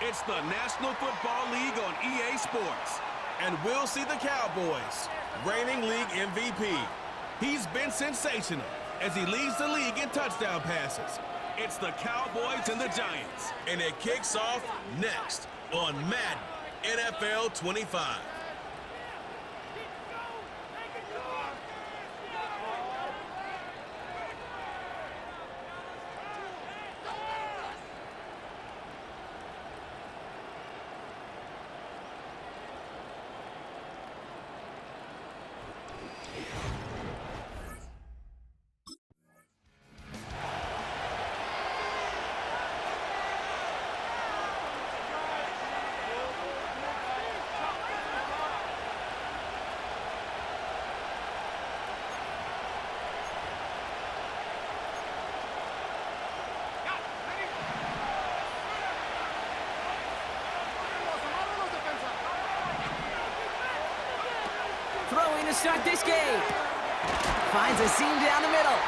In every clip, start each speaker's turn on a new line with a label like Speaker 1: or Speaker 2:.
Speaker 1: It's the National Football League on EA Sports.
Speaker 2: And we'll see the Cowboys, reigning league MVP. He's been sensational as he leads the league in touchdown passes.
Speaker 1: It's the Cowboys and the Giants.
Speaker 2: And it kicks off next on Madden NFL 25.
Speaker 3: Throwing to start this game. Finds a seam down the middle.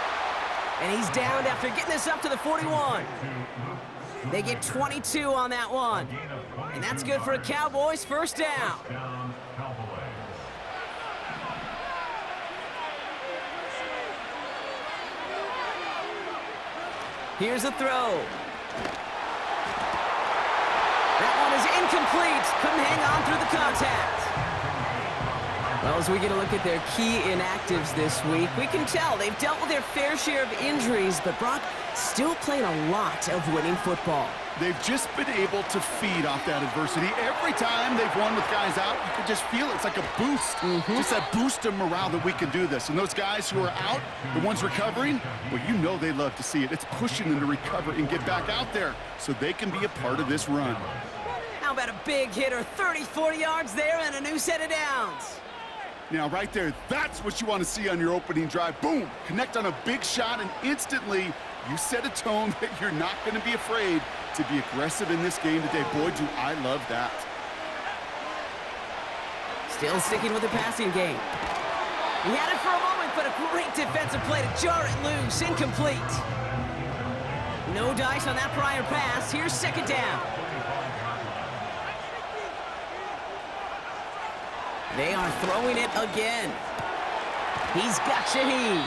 Speaker 3: And he's downed after getting this up to the 41. They get 22 on that one. And that's good for a Cowboys first down. Here's a throw. That one is incomplete. Couldn't hang on through the contact. Well, as we get a look at their key inactives this week, we can tell they've dealt with their fair share of injuries, but Brock still playing a lot of winning football.
Speaker 4: They've just been able to feed off that adversity. Every time they've won with guys out, you can just feel it's like a boost. Just that boost of morale that we can do this. And those guys who are out, the ones recovering, well, you know they love to see it. It's pushing them to recover and get back out there so they can be a part of this run.
Speaker 3: How about a big hitter, 30, 40 yards there and a new set of downs?
Speaker 4: Now, right there, that's what you want to see on your opening drive. Boom! Connect on a big shot, and instantly you set a tone that you're not going to be afraid to be aggressive in this game today. Boy, do I love that.
Speaker 3: Still sticking with the passing game. He had it for a moment, but a great defensive play to jar it loose. Incomplete. No dice on that prior pass. Here's second down. They are throwing it again. He's got Shaheed.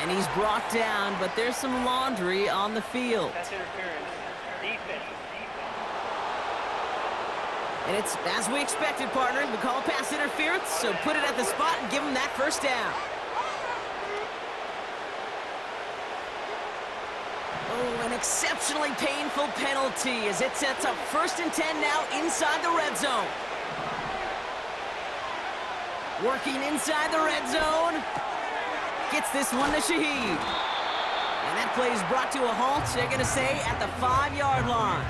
Speaker 3: And he's brought down, but there's some laundry on the field.
Speaker 5: That's interference. Defense.
Speaker 3: And it's as we expected, partner. We call pass interference, so put it at the spot and give him that first down. Oh, an exceptionally painful penalty as it sets up 1st and 10 now inside the red zone. Working inside the red zone. Gets this one to Shaheed. And that play is brought to a halt, they're going to say, at the 5-yard line.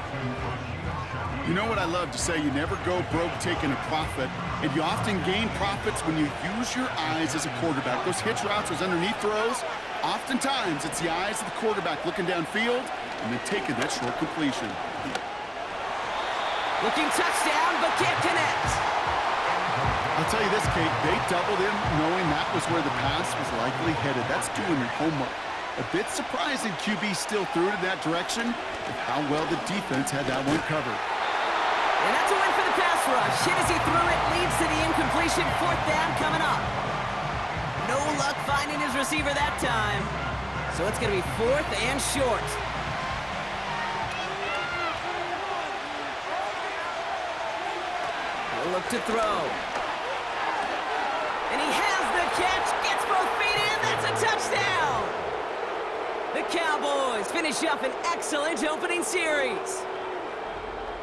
Speaker 4: You know what I love to say? You never go broke taking a profit, and you often gain profits when you use your eyes as a quarterback. Those hitch routes, those underneath throws, oftentimes it's the eyes of the quarterback looking downfield and then taking that short completion.
Speaker 3: Looking touchdown, but can't connect.
Speaker 4: I'll tell you this, Kate, they doubled him knowing that was where the pass was likely headed. That's doing your homework. A bit surprising QB still threw it in that direction with how well the defense had that one covered.
Speaker 3: And that's a win for the pass rush. Hit as he threw it, leads to the incompletion. 4th down coming up. No luck finding his receiver that time. So it's going to be 4th and short. He'll look to throw. And he has the catch, gets both feet in, that's a touchdown! The Cowboys finish up an excellent opening series.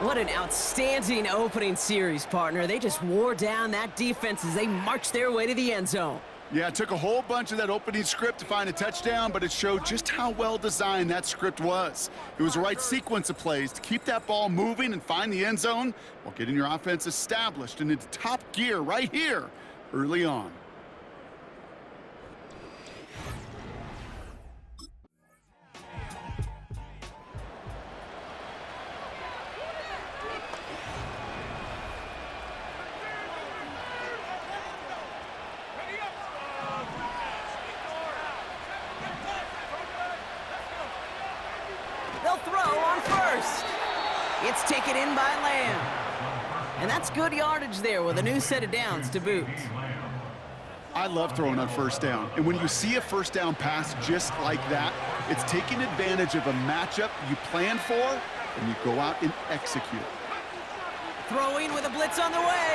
Speaker 3: What an outstanding opening series, partner. They just wore down that defense as they marched their way to the end zone.
Speaker 4: Yeah, it took a whole bunch of that opening script to find a touchdown, but it showed just how well designed that script was. It was the right sequence of plays to keep that ball moving and find the end zone while getting your offense established and into top gear right here early on.
Speaker 3: It's taken in by Lamb. And that's good yardage there with a new set of downs to boot.
Speaker 4: I love throwing on first down. And when you see a first down pass just like that, it's taking advantage of a matchup you plan for, and you go out and execute.
Speaker 3: Throwing with a blitz on the way.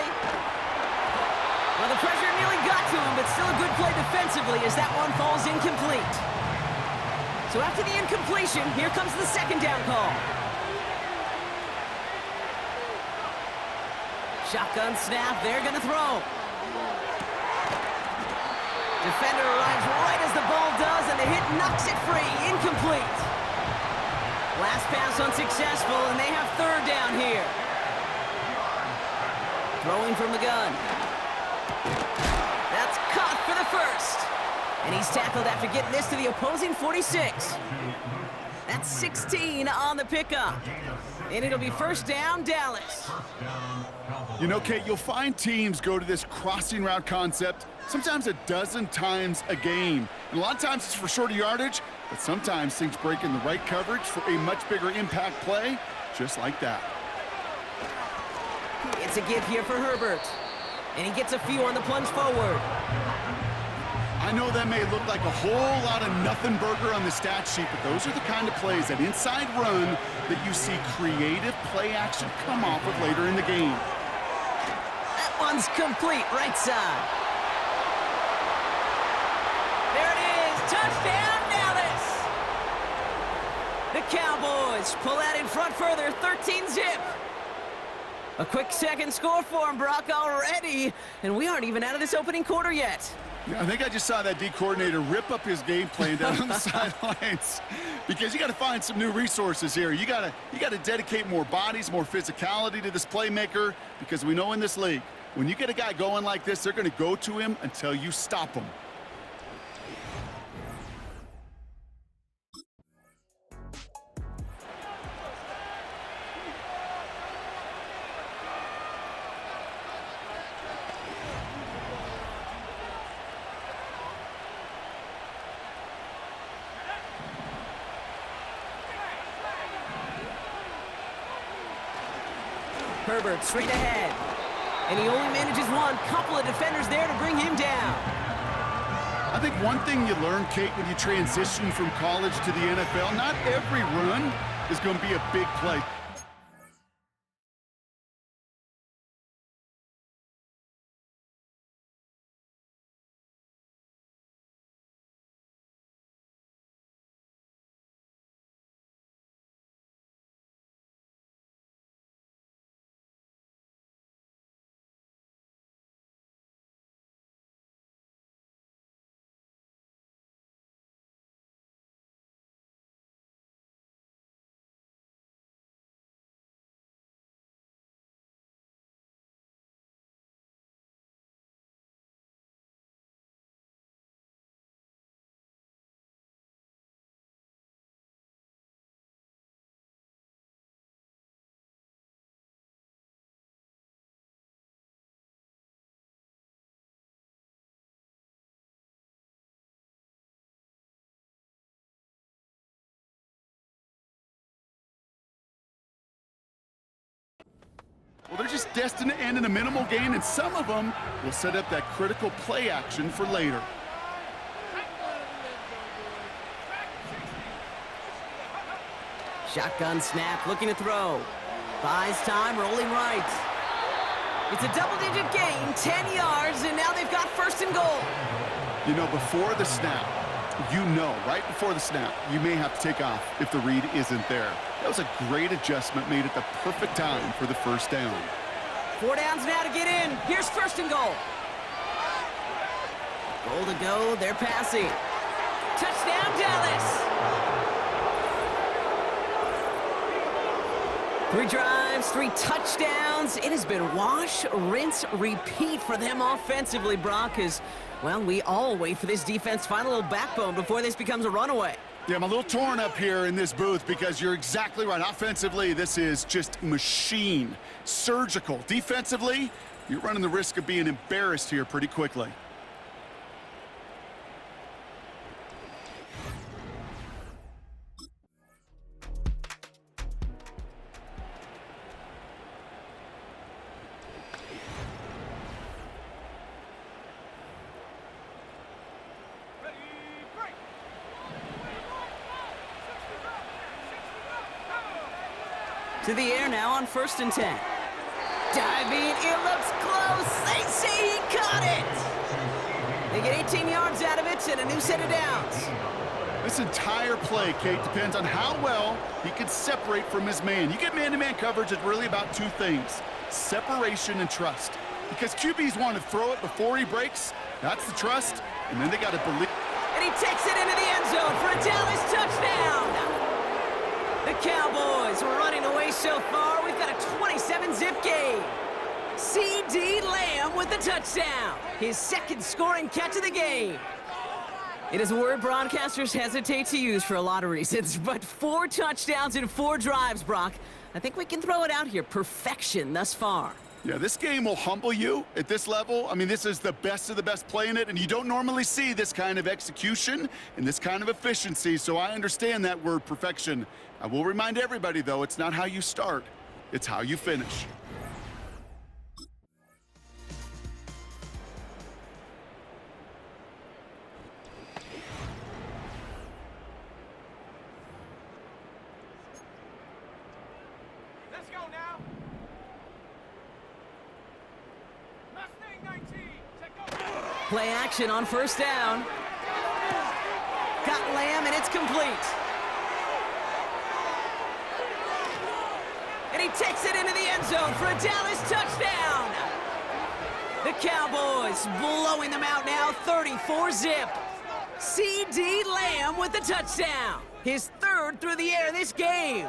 Speaker 3: Well, the pressure nearly got to him, but still a good play defensively as that one falls incomplete. So after the incompletion, here comes the second down call. Shotgun snap, they're gonna throw. Defender arrives right as the ball does, and the hit knocks it free, incomplete. Last pass unsuccessful, and they have third down here. Throwing from the gun. That's caught for the first. And he's tackled after getting this to the opposing 46. That's 16 on the pickup. And it'll be first down, Dallas.
Speaker 4: You know, Kate, you'll find teams go to this crossing route concept sometimes a dozen times a game. And a lot of times it's for shorter yardage, but sometimes things break in the right coverage for a much bigger impact play, just like that.
Speaker 3: It's a give here for Herbert. And he gets a few on the plunge forward.
Speaker 4: I know that may look like a whole lot of nothing burger on the stat sheet, but those are the kind of plays, that inside run, that you see creative play action come off of later in the game.
Speaker 3: That one's complete, right side. There it is, touchdown Dallas! The Cowboys pull out in front further, 13-zip. A quick second score for him, Brock, already, and we aren't even out of this opening quarter yet.
Speaker 4: Yeah, I think I just saw that D coordinator rip up his game plan down on the sidelines, because you got to find some new resources here. You got to dedicate more bodies, more physicality to this playmaker, because we know in this league, when you get a guy going like this, they're going to go to him until you stop him.
Speaker 3: Herbert straight ahead. And he only manages one. Couple of defenders there to bring him down.
Speaker 4: I think one thing you learn, Kate, when you transition from college to the NFL, not every run is going to be a big play. Well, they're just destined to end in a minimal gain, and some of them will set up that critical play action for later.
Speaker 3: Shotgun snap, looking to throw. Buys time, rolling right. It's a double-digit gain, 10 yards, and now they've got first and goal.
Speaker 4: You know, before the snap, right before the snap, you may have to take off if the read isn't there. That was a great adjustment made at the perfect time for the first down.
Speaker 3: 4 downs now to get in. Here's first and goal. Goal to go, they're passing. Touchdown, Dallas! 3 drives, 3 touchdowns. It has been wash, rinse, repeat for them offensively, Brock, as, well, we all wait for this defense to find a little backbone before this becomes a runaway.
Speaker 4: Yeah, I'm a little torn up here in this booth because you're exactly right. Offensively, this is just machine, surgical. Defensively, you're running the risk of being embarrassed here pretty quickly.
Speaker 3: To the air now on 1st and 10. Diving, it looks close. They say he caught it. They get 18 yards out of it and a new set of downs.
Speaker 4: This entire play, Kate, depends on how well he can separate from his man. You get man-to-man coverage, it's really about two things: separation and trust. Because QBs want to throw it before he breaks. That's the trust, and then they got to believe.
Speaker 3: And he takes it into the end zone for a Dallas touchdown. The Cowboys were running away so far. We've got a 27-zip game. C.D. Lamb with the touchdown. His second scoring catch of the game. It is a word broadcasters hesitate to use for a lot of reasons, but 4 touchdowns in 4 drives, Brock. I think we can throw it out here. Perfection thus far.
Speaker 4: Yeah, this game will humble you at this level. I mean, this is the best of the best playing it, and you don't normally see this kind of execution and this kind of efficiency, so I understand that word perfection. I will remind everybody, though, it's not how you start, it's how you finish.
Speaker 1: Let's go now. Mustang 19. Check over.
Speaker 3: Play action on 1st down. Got Lamb, and it's complete. And he takes it into the end zone for a Dallas touchdown. The Cowboys blowing them out now, 34-zip. C.D. Lamb with the touchdown. His 3rd through the air this game.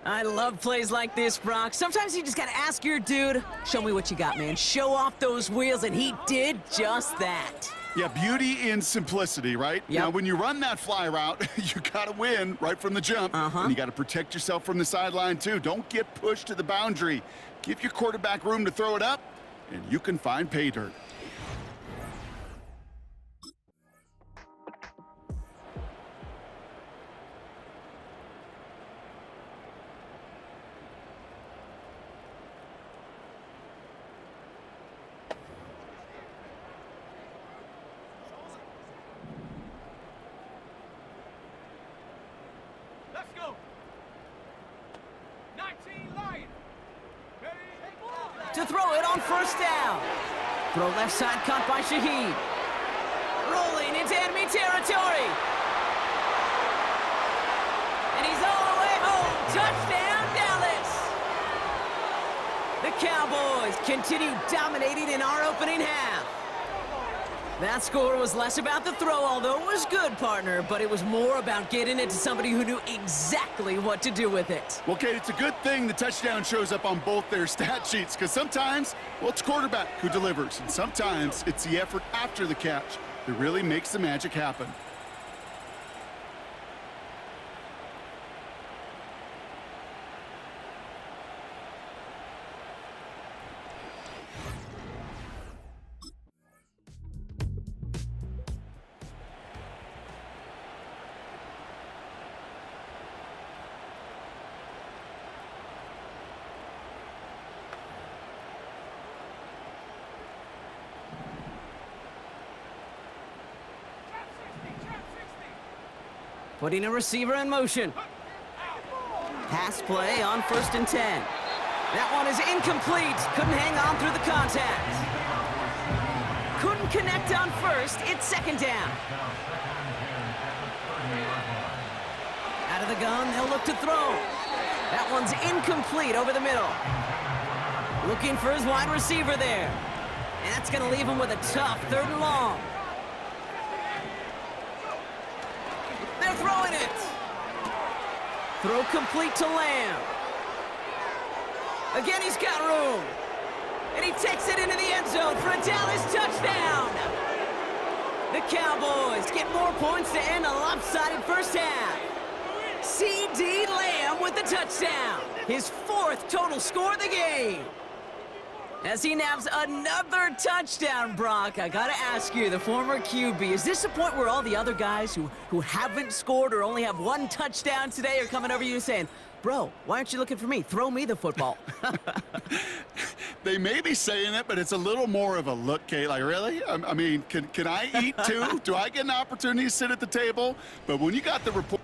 Speaker 3: I love plays like this, Brock. Sometimes you just gotta ask your dude, show me what you got, man. Show off those wheels, and he did just that.
Speaker 4: Yeah, beauty in simplicity, right?
Speaker 3: Yep.
Speaker 4: Now, when you run that fly route, you gotta win right from the jump. And you gotta protect yourself from the sideline, too. Don't get pushed to the boundary. Give your quarterback room to throw it up, and you can find pay dirt.
Speaker 1: Let's go. 19 Lion.
Speaker 3: To throw it on 1st down. Throw left side caught by Shaheed. Rolling into enemy territory. And he's all the way home. Touchdown, Dallas. The Cowboys continue dominating in our opening half. That score was less about the throw, although it was good, partner, but it was more about getting it to somebody who knew exactly what to do with it.
Speaker 4: Well, Kate, it's a good thing the touchdown shows up on both their stat sheets, because sometimes, well, it's quarterback who delivers, and sometimes it's the effort after the catch that really makes the magic happen.
Speaker 3: Putting a receiver in motion. Pass play on 1st and 10. That one is incomplete. Couldn't hang on through the contact. Couldn't connect on 1st. It's 2nd down. Out of the gun, they'll look to throw. That one's incomplete over the middle. Looking for his wide receiver there. And that's going to leave him with a tough 3rd and long. They're throwing it. Throw complete to Lamb. Again, he's got room. And he takes it into the end zone for a Dallas touchdown. The Cowboys get more points to end a lopsided 1st half. C.D. Lamb with the touchdown. His 4th total score of the game. As he nabs another touchdown, Brock, I gotta ask you, the former QB, is this a point where all the other guys who haven't scored or only have 1 touchdown today are coming over you and saying, bro, why aren't you looking for me? Throw me the football.
Speaker 4: They may be saying it, but it's a little more of a look, Kate. Like, really? I mean, can I eat too? Do I get an opportunity to sit at the table? But when you got the report...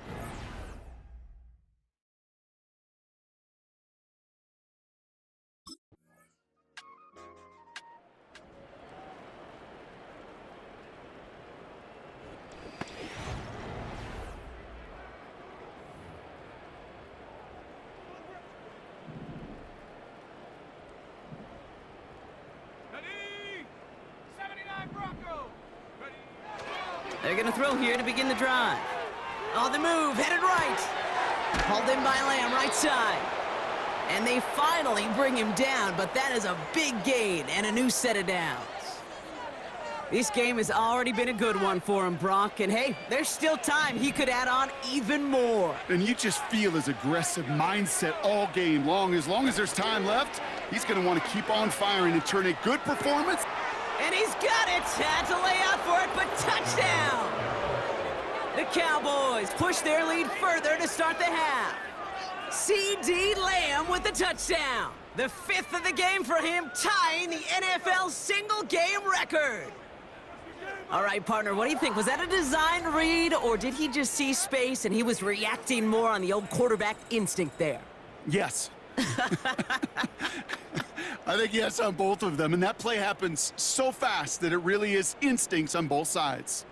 Speaker 3: They're going to throw here to begin the drive. On the move, headed right. Hauled in by Lamb, right side. And they finally bring him down, but that is a big gain and a new set of downs. This game has already been a good one for him, Brock. And hey, there's still time. He could add on even more.
Speaker 4: And you just feel his aggressive mindset all game long. As there's time left, he's going to want to keep on firing and turn a good performance.
Speaker 3: And he's got it. Had to lay out for it, but touchdown. The Cowboys push their lead further to start the half. C.D. Lamb with the touchdown. The 5th of the game for him, tying the NFL single-game record. All right, partner, what do you think? Was that a design read, or did he just see space and he was reacting more on the old quarterback instinct there?
Speaker 4: Yes. I think yes on both of them, and that play happens so fast that it really is instincts on both sides.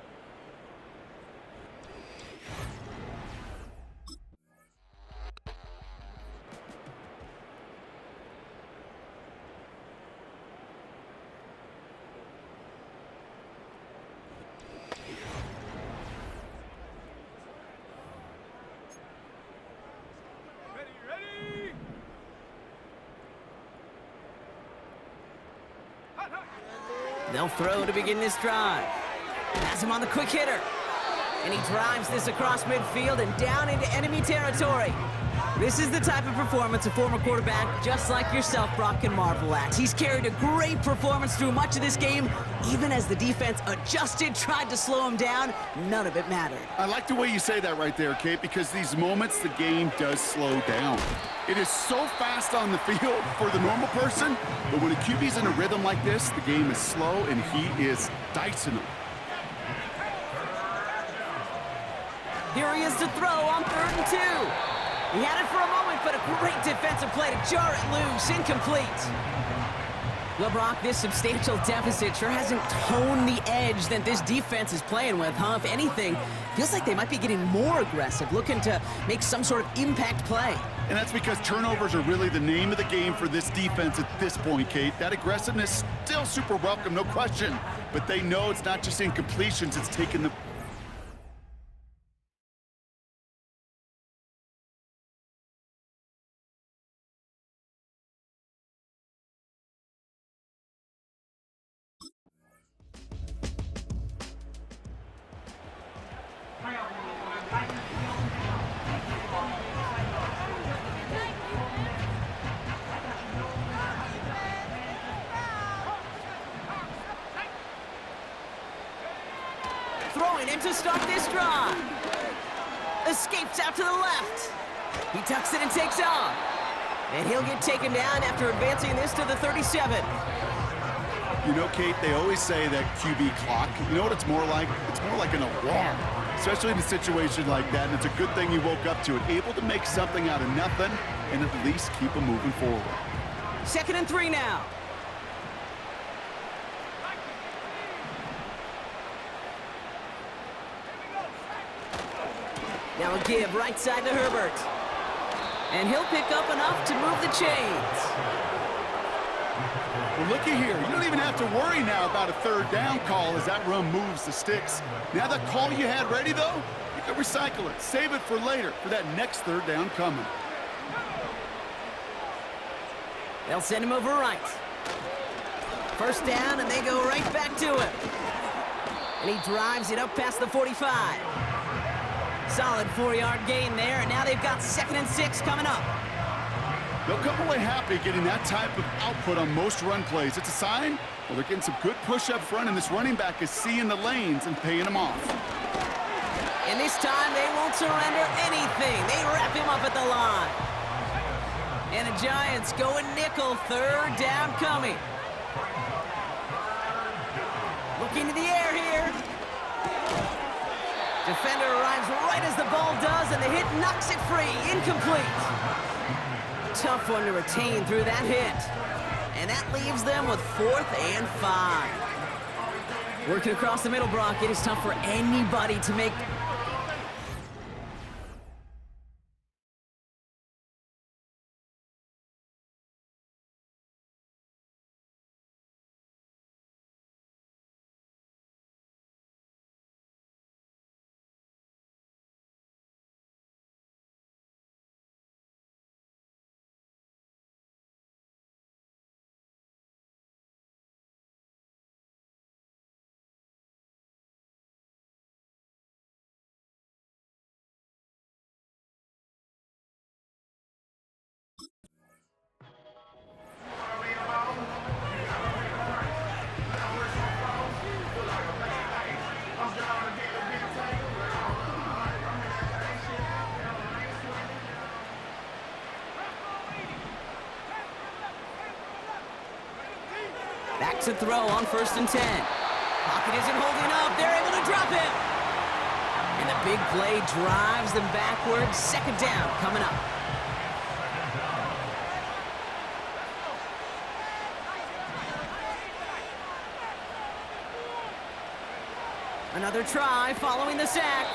Speaker 3: They'll throw to begin this drive. Has him on the quick hitter. And he drives this across midfield and down into enemy territory. This is the type of performance a former quarterback just like yourself, Brock, can marvel at. He's carried a great performance through much of this game. Even as the defense adjusted, tried to slow him down, none of it mattered.
Speaker 4: I like the way you say that right there, Kate, because these moments the game does slow down. It is so fast on the field for the normal person, but when a QB's in a rhythm like this, the game is slow and he is dicing them.
Speaker 3: Here he is to throw on 3rd and 2. He had it for a moment, but a great defensive play to jar it loose, incomplete. Well, Brock, this substantial deficit sure hasn't toned the edge that this defense is playing with, huh? If anything, feels like they might be getting more aggressive, looking to make some sort of impact play.
Speaker 4: And that's because turnovers are really the name of the game for this defense at this point, Kate. That aggressiveness still super welcome, no question. But they know it's not just incompletions, it's taking the...
Speaker 3: Throwing him to start this drive. Escapes out to the left. He tucks it and takes off. And he'll get taken down after advancing this to the 37.
Speaker 4: You know, Kate, they always say that QB clock, you know what it's more like? It's more like an alarm, especially in a situation like that. And it's a good thing you woke up to it, able to make something out of nothing and at least keep them moving forward.
Speaker 3: 2nd and 3 now. Now a give right side to Herbert. And he'll pick up enough to move the chains.
Speaker 4: Well, looky here. You don't even have to worry now about a 3rd down call as that run moves the sticks. Now that call you had ready, though, you can recycle it. Save it for later for that next 3rd down coming.
Speaker 3: They'll send him over right. 1st down, and they go right back to him. And he drives it up past the 45. Solid 4-yard gain there, and now they've got 2nd and 6 coming up.
Speaker 4: They'll come away happy getting that type of output on most run plays. It's a sign, well, they're getting some good push up front, and this running back is seeing the lanes and paying them off.
Speaker 3: And this time, they won't surrender anything. They wrap him up at the line. And the Giants going nickel, 3rd down coming. Looking to the air here. Defender arrives right as the ball does, and the hit knocks it free. Incomplete. Tough one to retain through that hit. And that leaves them with 4th and 5. Working across the middle, Brock, it is tough for anybody to make Back to throw on 1st and 10. Pocket isn't holding up. They're able to drop him. And the big play drives them backwards. 2nd down coming up. Another try following the sack.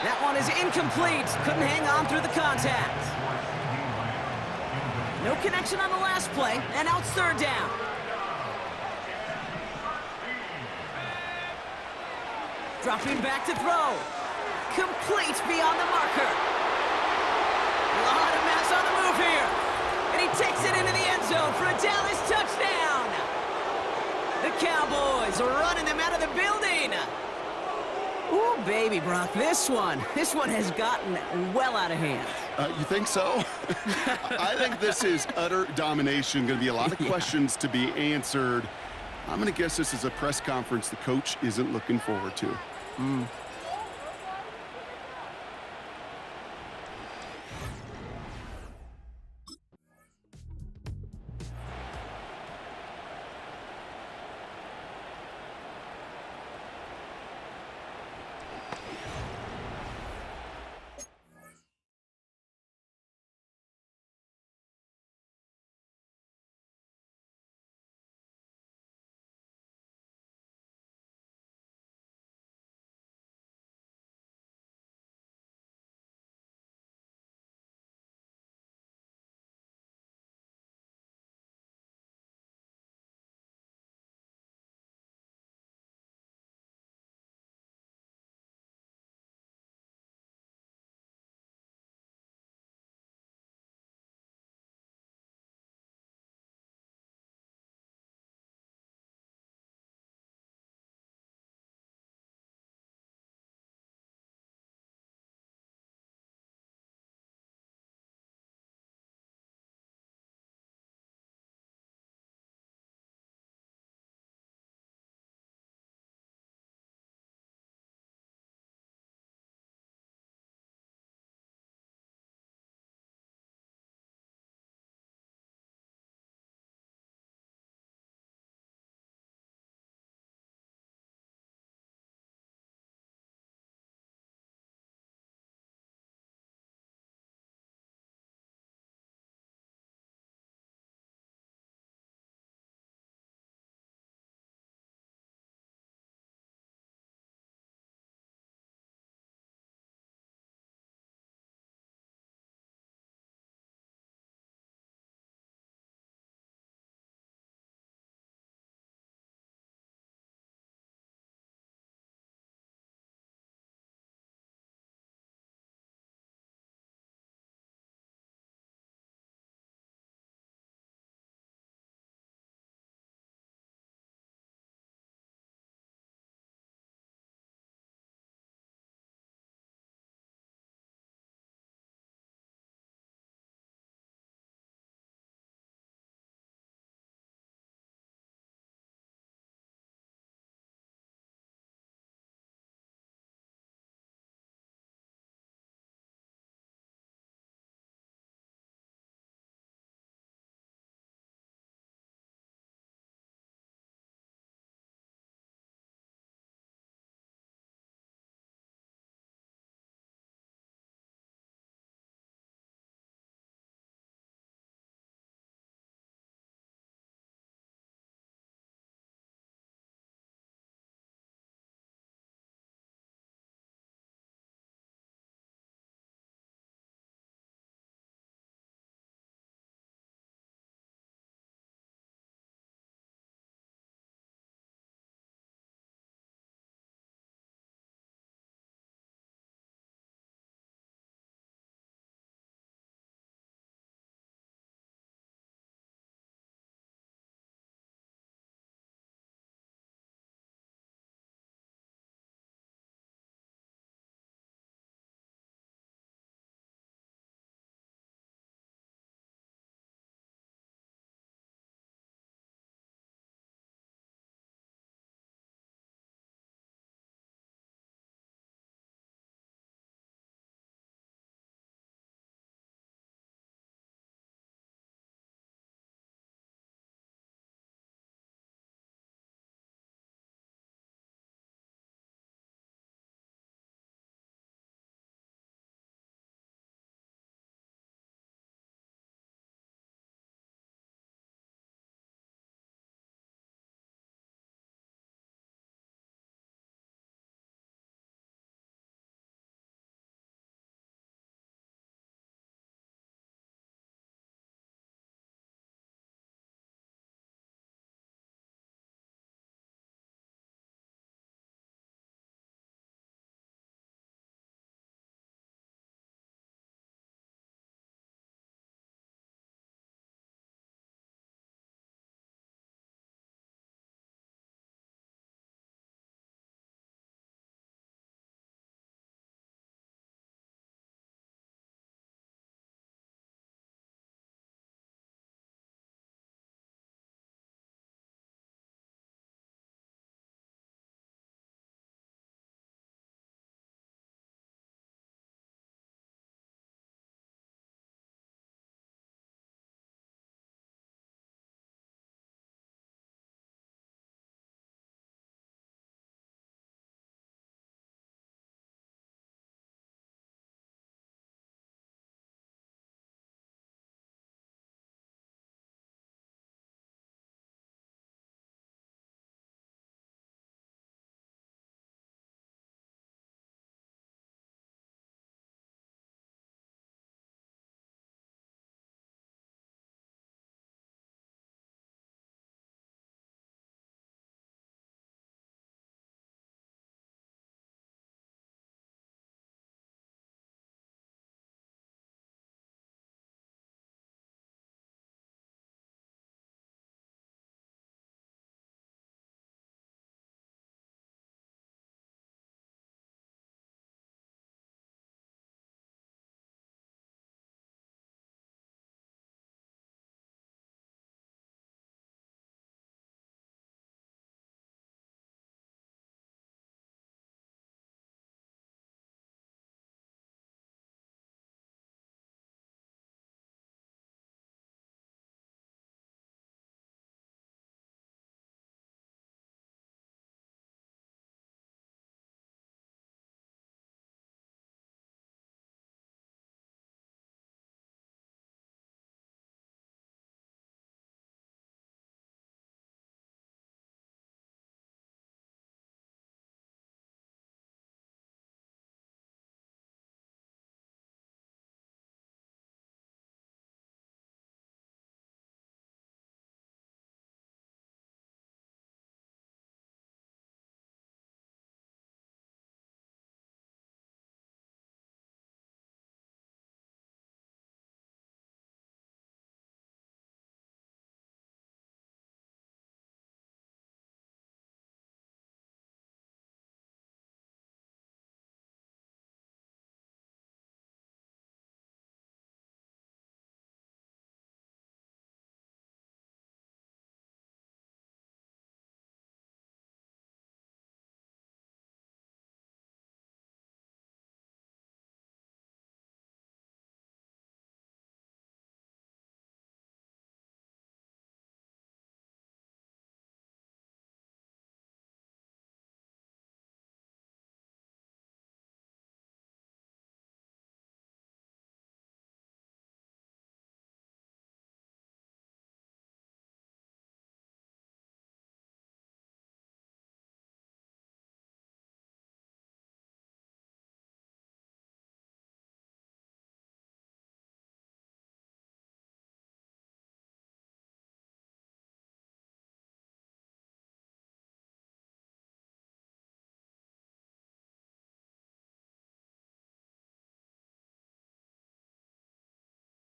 Speaker 3: That one is incomplete. Couldn't hang on through the contact. No connection on the last play, and now it's 3rd down. Dropping back to throw. Complete beyond the marker. A lot of mass on the move here. And he takes it into the end zone for a Dallas touchdown. The Cowboys are running them out of the building. Ooh, baby, Brock, this one has gotten well out of hand.
Speaker 4: You think so? I think this is utter domination. Going to be a lot of questions to be answered. I'm going to guess this is a press conference the coach isn't looking forward to.